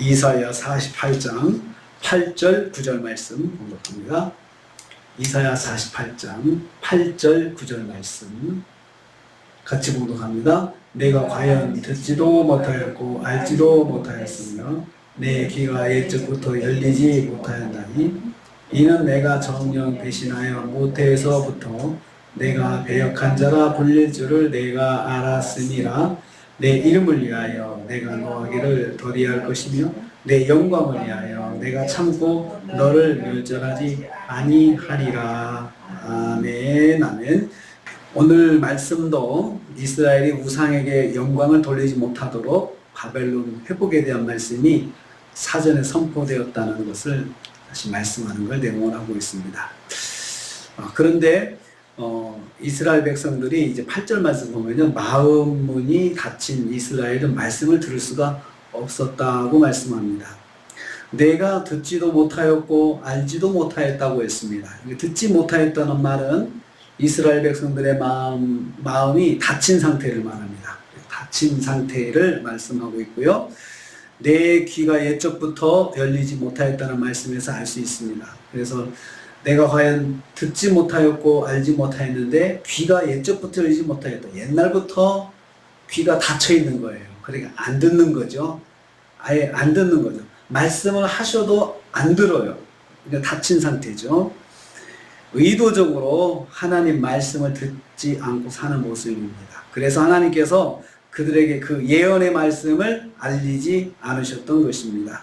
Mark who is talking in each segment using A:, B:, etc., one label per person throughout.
A: 이사야 48장 8절 9절 말씀 공독합니다. 이사야 48장 8절 9절 말씀 같이 공독합니다. 내가 과연 듣지도 못하였고 알지도 못하였으며 내 귀가 옛적부터 열리지 못하였나니 이는 내가 정녕 배신하여 모태에서부터 내가 배역한 자라 불릴 줄을 내가 알았음이라. 내 이름을 위하여 내가 노하기를 더디할 것이며 내 영광을 위하여 내가 참고 너를 멸절하지 아니하리라. 아멘. 아멘. 오늘 말씀도 이스라엘이 우상에게 영광을 돌리지 못하도록 바벨론 회복에 대한 말씀이 사전에 선포되었다는 것을 다시 말씀하는 걸 내용하고 있습니다. 그런데 이스라엘 백성들이 이제 8절 말씀 보면요, 마음문이 닫힌 이스라엘은 말씀을 들을 수가 없었다고 말씀합니다. 내가 듣지도 못하였고 알지도 못하였다고 했습니다. 듣지 못하였다는 말은 이스라엘 백성들의 마음이 닫힌 상태를 말합니다. 닫힌 상태를 말씀하고 있고요. 내 귀가 옛적부터 열리지 못하였다는 말씀에서 알 수 있습니다. 그래서 내가 과연 듣지 못하였고 알지 못하였는데 귀가 옛적부터 열리지 못하였다. 옛날부터 귀가 닫혀 있는 거예요. 그러니까 안 듣는 거죠. 아예 안 듣는 거죠. 말씀을 하셔도 안 들어요. 그러니까 닫힌 상태죠. 의도적으로 하나님 말씀을 듣지 않고 사는 모습입니다. 그래서 하나님께서 그들에게 그 예언의 말씀을 알리지 않으셨던 것입니다.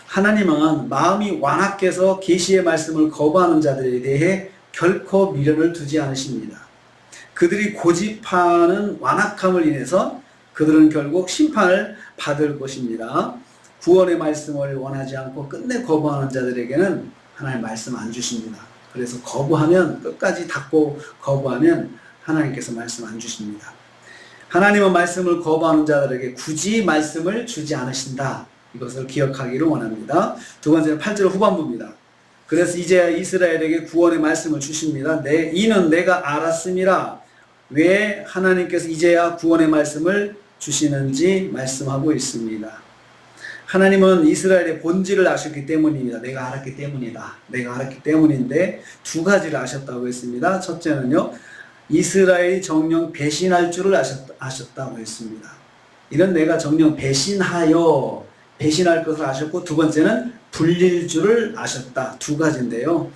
A: 하나님은 마음이 완악해서 계시의 말씀을 거부하는 자들에 대해 결코 미련을 두지 않으십니다. 그들이 고집하는 완악함을 인해서 그들은 결국 심판을 받을 것입니다. 구원의 말씀을 원하지 않고 끝내 거부하는 자들에게는 하나님 말씀 안 주십니다. 그래서 거부하면, 끝까지 닫고 거부하면 하나님께서 말씀 안 주십니다. 하나님은 말씀을 거부하는 자들에게 굳이 말씀을 주지 않으신다. 이것을 기억하기를 원합니다. 두 번째는 8절 후반부입니다. 그래서 이제 이스라엘에게 구원의 말씀을 주십니다. 이는 내가 알았음이라. 왜 하나님께서 이제야 구원의 말씀을 주시는지 말씀하고 있습니다. 하나님은 이스라엘의 본질을 아셨기 때문입니다. 내가 알았기 때문이다. 내가 알았기 때문인데 두 가지를 아셨다고 했습니다. 첫째는요, 이스라엘이 정녕 배신할 줄을 아셨다고 했습니다. 이는 내가 정녕 배신할 것을 아셨고, 두 번째는 불릴 줄을 아셨다. 두 가지인데요.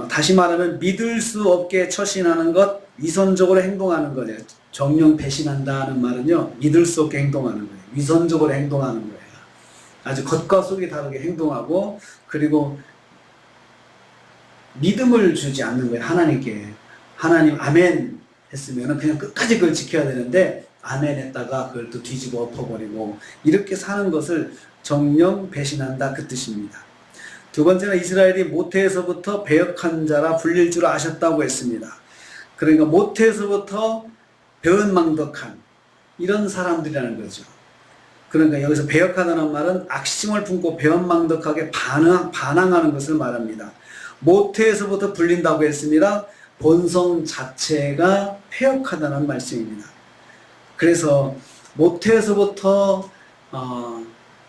A: 다시 말하면 믿을 수 없게 처신하는 것, 위선적으로 행동하는 거예요. 정녕 배신한다는 말은요, 믿을 수 없게 행동하는 거예요. 위선적으로 행동하는 거예요. 아주 겉과 속이 다르게 행동하고, 그리고 믿음을 주지 않는 거예요. 하나님께. 하나님 아멘 했으면 그냥 끝까지 그걸 지켜야 되는데, 아멘 했다가 그걸 또 뒤집어 엎어버리고 이렇게 사는 것을 정녕 배신한다, 그 뜻입니다. 두 번째는 이스라엘이 모태에서부터 배역한 자라 불릴 줄 아셨다고 했습니다. 그러니까 모태에서부터 배은망덕한 이런 사람들이라는 거죠. 그러니까 여기서 배역하다는 말은 악심을 품고 배은망덕하게 반항하는 것을 말합니다. 모태에서부터 불린다고 했습니다. 본성 자체가 패역하다는 말씀입니다. 그래서 모태에서부터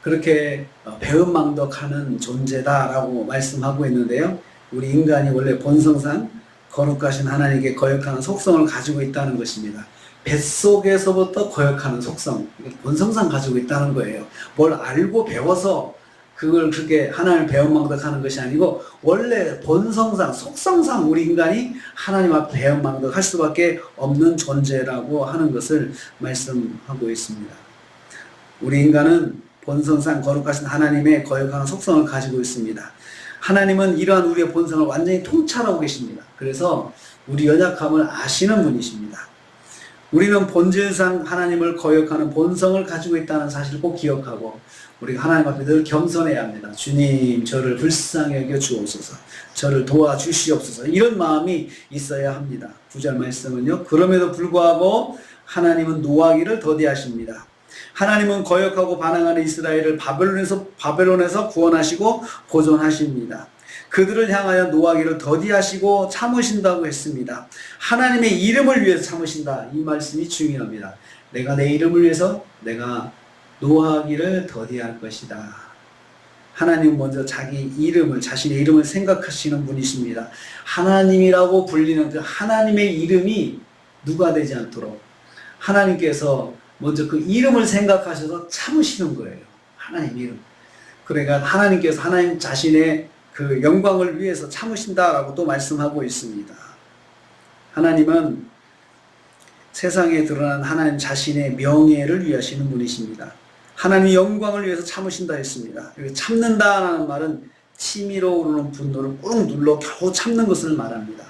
A: 그렇게 배은망덕하는 존재다라고 말씀하고 있는데요. 우리 인간이 원래 본성상 거룩하신 하나님께 거역하는 속성을 가지고 있다는 것입니다. 뱃속에서부터 거역하는 속성, 본성상 가지고 있다는 거예요. 뭘 알고 배워서 그걸 그렇게 하나님을 배은망덕하는 것이 아니고, 원래 본성상, 속성상 우리 인간이 하나님 앞에 배은망덕할 수밖에 없는 존재라고 하는 것을 말씀하고 있습니다. 우리 인간은 본성상 거룩하신 하나님의 거역하는 속성을 가지고 있습니다. 하나님은 이러한 우리의 본성을 완전히 통찰하고 계십니다. 그래서 우리 연약함을 아시는 분이십니다. 우리는 본질상 하나님을 거역하는 본성을 가지고 있다는 사실을 꼭 기억하고, 우리가 하나님 앞에 늘 겸손해야 합니다. 주님, 저를 불쌍히 여겨 주옵소서. 저를 도와주시옵소서. 이런 마음이 있어야 합니다. 9절 말씀은요, 그럼에도 불구하고 하나님은 노하기를 더디하십니다. 하나님은 거역하고 반항하는 이스라엘을 바벨론에서 구원하시고 보존하십니다. 그들을 향하여 노하기를 더디하시고 참으신다고 했습니다. 하나님의 이름을 위해서 참으신다. 이 말씀이 중요합니다. 내가 내 이름을 위해서 내가 노하기를 더디할 것이다. 하나님 먼저 자신의 이름을 생각하시는 분이십니다. 하나님이라고 불리는 그 하나님의 이름이 누가 되지 않도록 하나님께서 먼저 그 이름을 생각하셔서 참으시는 거예요. 하나님 이름. 그러니까 하나님께서 하나님 자신의 그 영광을 위해서 참으신다라고 또 말씀하고 있습니다. 하나님은 세상에 드러난 하나님 자신의 명예를 위하시는 분이십니다. 하나님의 영광을 위해서 참으신다 했습니다. 참는다라는 말은 치밀어 오르는 분노를 꾹 눌러 겨우 참는 것을 말합니다.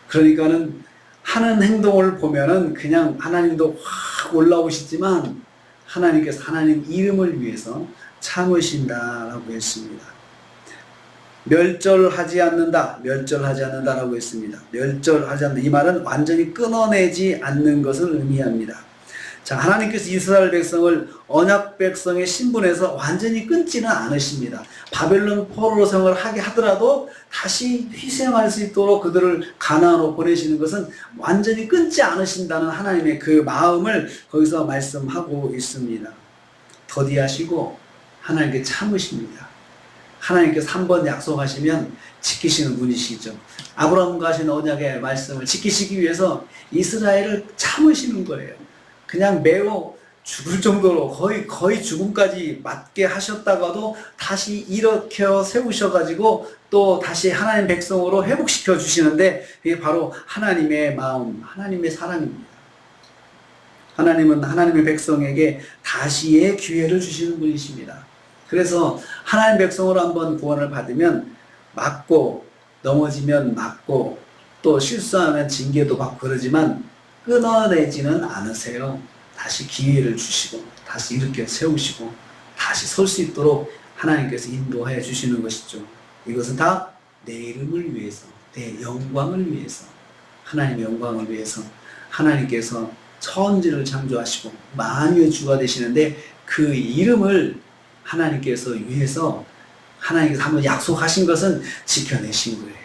A: 그러니까는 하는 행동을 보면은 그냥 하나님도 확 올라오시지만 하나님께서 하나님 이름을 위해서 참으신다라고 했습니다. 멸절하지 않는다라고 했습니다. 멸절하지 않는다. 이 말은 완전히 끊어내지 않는 것을 의미합니다. 자, 하나님께서 이스라엘 백성을 언약 백성의 신분에서 완전히 끊지는 않으십니다. 바벨론 포로로 생활을 하게 하더라도 다시 희생할 수 있도록 그들을 가나안으로 보내시는 것은 완전히 끊지 않으신다는 하나님의 그 마음을 거기서 말씀하고 있습니다. 더디하시고 하나님께 참으십니다. 하나님께서 한번 약속하시면 지키시는 분이시죠. 아브라함과 하신 언약의 말씀을 지키시기 위해서 이스라엘을 참으시는 거예요. 그냥 매우 죽을 정도로 거의 죽음까지 맞게 하셨다가도 다시 일으켜 세우셔가지고 또 다시 하나님 백성으로 회복시켜 주시는데 그게 바로 하나님의 마음, 하나님의 사랑입니다. 하나님은 하나님의 백성에게 다시의 기회를 주시는 분이십니다. 그래서 하나님 백성으로 한번 구원을 받으면 맞고 넘어지면 맞고 또 실수하면 징계도 받고 그러지만 끊어내지는 않으세요. 다시 기회를 주시고 다시 일으켜 세우시고 다시 설 수 있도록 하나님께서 인도해 주시는 것이죠. 이것은 다 내 이름을 위해서, 내 영광을 위해서, 하나님의 영광을 위해서 하나님께서 천지를 창조하시고 만유의 주가 되시는데 그 이름을 하나님께서 위해서 하나님께서 한번 약속하신 것은 지켜내신 거예요.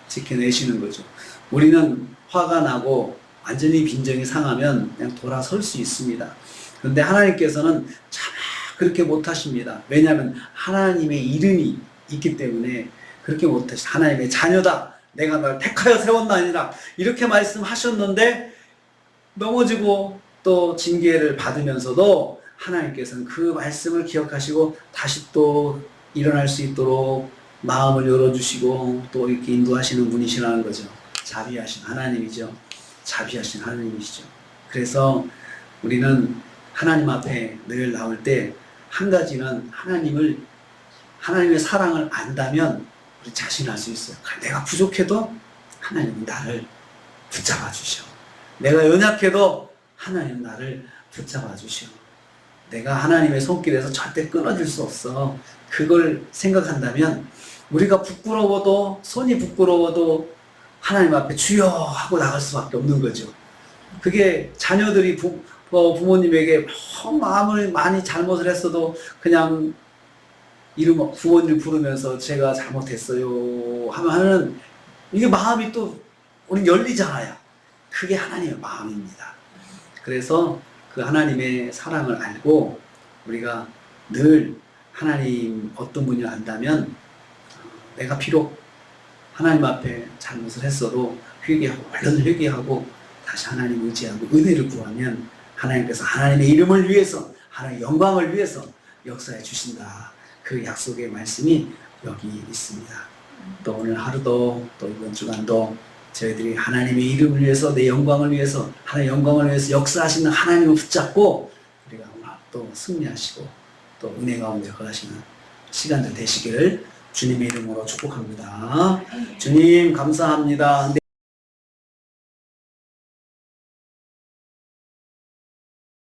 A: 지켜내시는 거죠. 우리는 화가 나고 완전히 빈정이 상하면 그냥 돌아설 수 있습니다. 그런데 하나님께서는 참 그렇게 못하십니다. 왜냐하면 하나님의 이름이 있기 때문에 그렇게 못하십니다. 하나님의 자녀다. 내가 널 택하여 세웠나니라. 이렇게 말씀하셨는데 넘어지고 또 징계를 받으면서도 하나님께서는 그 말씀을 기억하시고 다시 또 일어날 수 있도록 마음을 열어주시고 또 이렇게 인도하시는 분이시라는 거죠. 자비하신 하나님이죠. 자비하신 하나님이시죠. 그래서 우리는 하나님 앞에 늘 나올 때 한 가지는 하나님의 사랑을 안다면 우리 자신할 수 있어요. 내가 부족해도 하나님은 나를 붙잡아 주셔. 내가 연약해도 하나님은 나를 붙잡아 주셔. 내가 하나님의 손길에서 절대 끊어질 수 없어. 그걸 생각한다면 우리가 부끄러워도 손이 부끄러워도 하나님 앞에 주여 하고 나갈 수밖에 없는 거죠. 그게 자녀들이 부모님에게 마음을 많이 잘못을 했어도 그냥 부모님 부르면서 제가 잘못했어요 하면은 이게 마음이 또 우린 열리잖아요. 그게 하나님의 마음입니다. 그래서 그 하나님의 사랑을 알고 우리가 늘 하나님 어떤 분을 안다면 내가 비록 하나님 앞에 잘못을 했어도 얼른 회개하고 다시 하나님 의지하고 은혜를 구하면 하나님께서 하나님의 이름을 위해서 하나님의 영광을 위해서 역사해 주신다. 그 약속의 말씀이 여기 있습니다. 또 오늘 하루도 또 이번 주간도 저희들이 하나님의 이름을 위해서 내 영광을 위해서 하나님의 영광을 위해서 역사하시는 하나님을 붙잡고 우리가 오늘 또 승리하시고 또 은혜 가운데 거하시는 시간들 되시기를 주님의 이름으로 축복합니다. 주님 감사합니다.